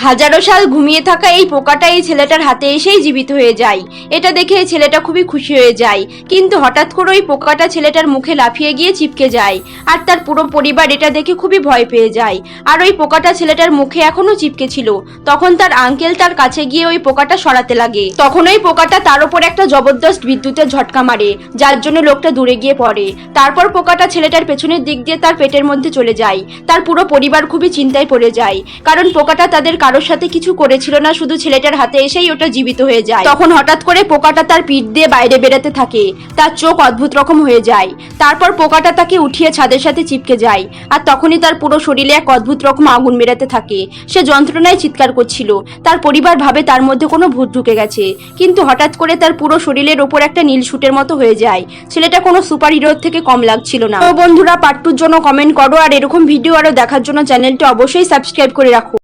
হাজারো সাল ঘুমিয়ে থাকা এই পোকাটা এই ছেলেটার হাতে এসেই জীবিত হয়ে যায়। এটা দেখে ছেলেটা খুবই খুশি হয়ে যায়, কিন্তু হঠাৎ করে ওই পোকাটা ছেলেটার মুখে লাফিয়ে গিয়ে চিপকে যায়। আর তার পুরো পরিবার এটা দেখে খুবই ভয় পেয়ে যায়। আর ওই পোকাটা ছেলেটার মুখে এখনো চিপকে ছিল। তখন তার আঙ্কেল তার কাছে গিয়ে ওই পোকাটা সরাতে লাগে। তখন ওই পোকাটা তার উপর একটা জবরদস্ত বিদ্যুতের ঝটকা মারে, যার জন্য লোকটা দূরে গিয়ে পড়ে। তারপর পোকাটা ছেলেটার পেছনের দিক দিয়ে তার পেটের মধ্যে চলে যায়। তার পুরো পরিবার খুবই চিন্তায় পড়ে যায়, কারণ পোকাটা তাদের কারোর সাথে কিছু করেছিল না, শুধু ছেলেটার হাতে এসেই ওটা জীবিত হয়ে যায়। তখন হঠাৎ করে পোকাটা তার পিঠ দিয়ে বাইরে বেরোতে থাকে। তার চোখ অদ্ভুত রকম হয়ে যায়। তারপর পোকাটা তাকে উঠিয়ে ছাদের সাথে চিপকে যায়। আর তখনই তার পুরো শরীরে এক অদ্ভুত রকম আগুন বেরাতে থাকে। সে যন্ত্রণায় চিৎকার করছিল। তার পরিবার ভাবে তার মধ্যে কোনো ভূত ঢুকে গেছে, কিন্তু হঠাৎ করে তার পুরো শরীরের ওপর একটা নীল শুটের মতো হয়ে যায়। ছেলেটা কোনো সুপার হিরোর থেকে কম লাগছিল না। তো বন্ধুরা, পার্ট 2 এর জন্য কমেন্ট করো, আর এরকম ভিডিও আরো দেখার জন্য চ্যানেলটা অবশ্যই সাবস্ক্রাইব করে রাখো।